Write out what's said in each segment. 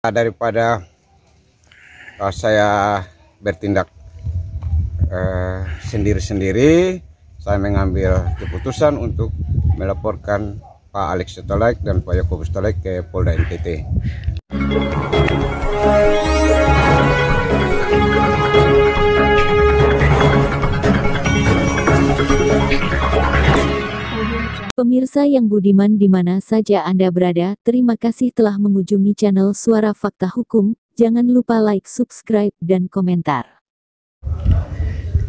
Daripada saya bertindak sendiri-sendiri, saya mengambil keputusan untuk melaporkan Pak Alex Syetulaik dan Pak Yakobus Syetulaik ke Polda NTT. Pemirsa yang budiman di mana saja Anda berada, terima kasih telah mengunjungi channel Suara Fakta Hukum. Jangan lupa like, subscribe, dan komentar.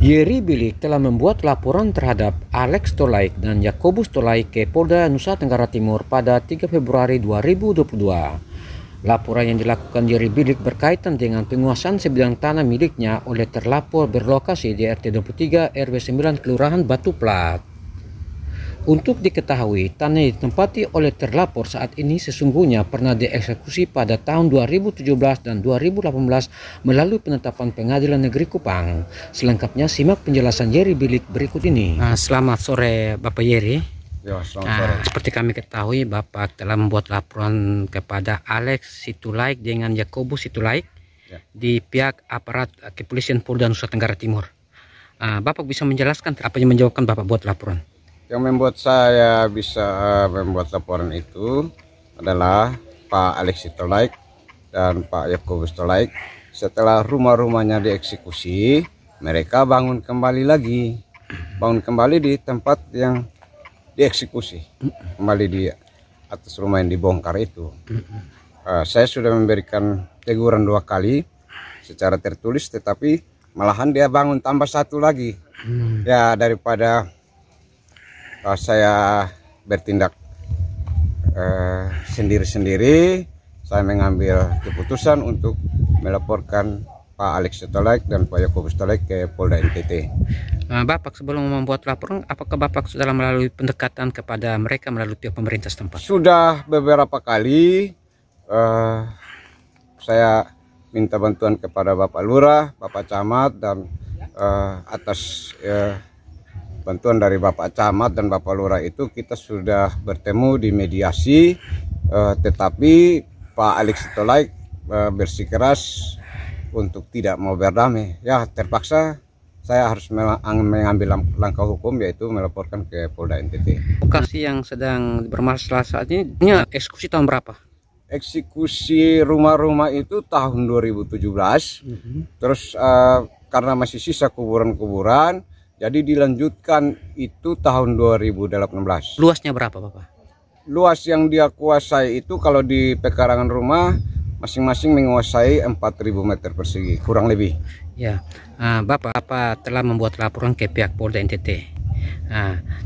Yeri Bilik telah membuat laporan terhadap Alex Syetulaik dan Yakobus Syetulaik ke Polda Nusa Tenggara Timur pada 3 Februari 2022. Laporan yang dilakukan Yeri Bilik berkaitan dengan penguasaan sebidang tanah miliknya oleh terlapor berlokasi di RT 23 RW 9 Kelurahan Batu Plat. Untuk diketahui, tanah yang ditempati oleh terlapor saat ini sesungguhnya pernah dieksekusi pada tahun 2017 dan 2018 melalui penetapan Pengadilan Negeri Kupang. Selengkapnya simak penjelasan Yeri Bilik berikut ini. Selamat sore Bapak Yeri. Ya, selamat sore. Seperti kami ketahui, Bapak telah membuat laporan kepada Alex Syetulaik dengan Yakobus Syetulaik di pihak aparat kepolisian Polda Nusa Tenggara Timur. Bapak bisa menjelaskan apa yang menjawabkan Bapak buat laporan? Yang membuat saya bisa membuat laporan itu adalah Pak Alex Syetulaik dan Pak Yakobus Syetulaik. Setelah rumah-rumahnya dieksekusi, mereka bangun kembali lagi. Bangun kembali di tempat yang dieksekusi. Kembali di atas rumah yang dibongkar itu. Saya sudah memberikan teguran 2 kali secara tertulis, tetapi malahan dia bangun tambah 1 lagi. Ya, daripada saya bertindak sendiri-sendiri, saya mengambil keputusan untuk melaporkan Pak Alex Syetulaik dan Pak Yakobus Syetulaik ke Polda NTT. Bapak sebelum membuat laporan, apakah Bapak sudah melalui pendekatan kepada mereka melalui pihak pemerintah setempat? Sudah beberapa kali saya minta bantuan kepada Bapak Lurah, Bapak Camat, dan atas bantuan dari Bapak Camat dan Bapak Lurah itu kita sudah bertemu di mediasi, tetapi Pak Alex Syetulaik bersikeras untuk tidak mau berdamai. Ya, terpaksa saya harus mengambil langkah hukum, yaitu melaporkan ke Polda NTT. Lokasi yang sedang bermasalah saat ini eksekusi tahun berapa? Eksekusi rumah-rumah itu tahun 2017. Terus karena masih sisa kuburan-kuburan, jadi dilanjutkan itu tahun 2018. Luasnya berapa Bapak? Luas yang dia kuasai itu kalau di pekarangan rumah masing-masing menguasai 4.000 meter persegi, kurang lebih. Ya, Bapak telah membuat laporan ke pihak Polda NTT.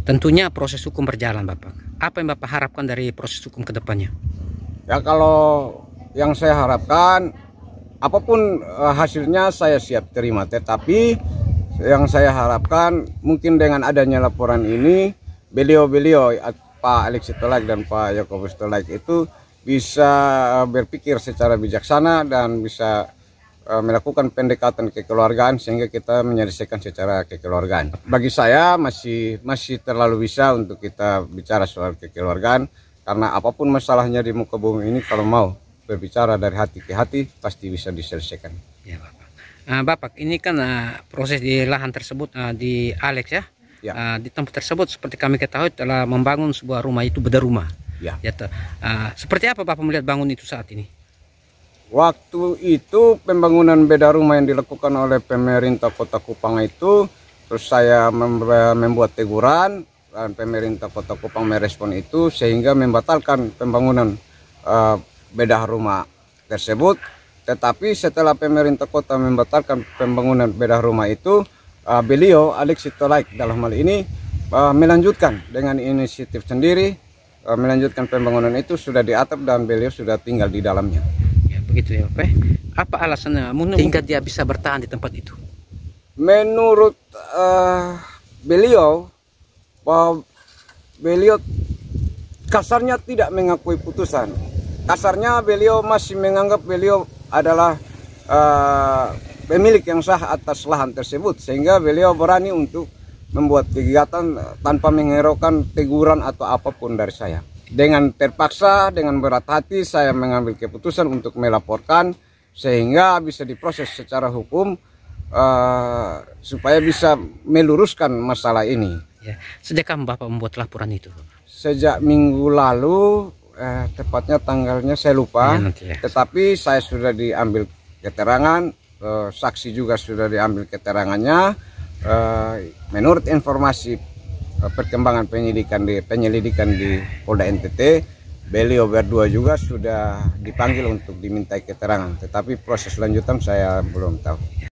Tentunya proses hukum berjalan Bapak. Apa yang Bapak harapkan dari proses hukum ke depannya? Ya, kalau yang saya harapkan, apapun hasilnya saya siap terima, tetapi yang saya harapkan mungkin dengan adanya laporan ini, beliau-beliau Pak Alex Syetulaik dan Pak Yakobus Syetulaik itu bisa berpikir secara bijaksana dan bisa melakukan pendekatan kekeluargaan sehingga kita menyelesaikan secara kekeluargaan. Bagi saya masih terlalu bisa untuk kita bicara soal kekeluargaan, karena apapun masalahnya di muka bumi ini, kalau mau berbicara dari hati ke hati pasti bisa diselesaikan. Ya Bapak. Bapak, ini kan proses di lahan tersebut di Alex ya. Di tempat tersebut seperti kami ketahui telah membangun sebuah rumah, itu beda rumah. Ya. Seperti apa Bapak melihat bangun itu saat ini? Waktu itu pembangunan beda rumah yang dilakukan oleh pemerintah Kota Kupang itu, terus saya membuat teguran dan pemerintah Kota Kupang merespon itu sehingga membatalkan pembangunan beda rumah tersebut. Tetapi setelah pemerintah kota membatalkan pembangunan beda rumah itu, beliau Alex Syetulaik dalam hal ini melanjutkan dengan inisiatif sendiri, melanjutkan pembangunan itu, sudah diatap dan beliau sudah tinggal di dalamnya. Ya, begitu ya Pak. Apa alasannya hingga dia bisa bertahan di tempat itu? Menurut beliau, beliau kasarnya tidak mengakui putusan. Kasarnya beliau masih menganggap beliau adalah pemilik yang sah atas lahan tersebut, sehingga beliau berani untuk membuat kegiatan tanpa menghiraukan teguran atau apapun dari saya. dengan terpaksa, dengan berat hati saya mengambil keputusan untuk melaporkan sehingga bisa diproses secara hukum supaya bisa meluruskan masalah ini. Ya. Sejak kapan Bapak membuat laporan itu? Sejak minggu lalu, tepatnya tanggalnya saya lupa, Ya. tetapi saya sudah diambil keterangan, saksi juga sudah diambil keterangannya. Menurut informasi perkembangan penyelidikan di Polda NTT, beliau berdua juga sudah dipanggil untuk dimintai keterangan, tetapi proses lanjutan saya belum tahu.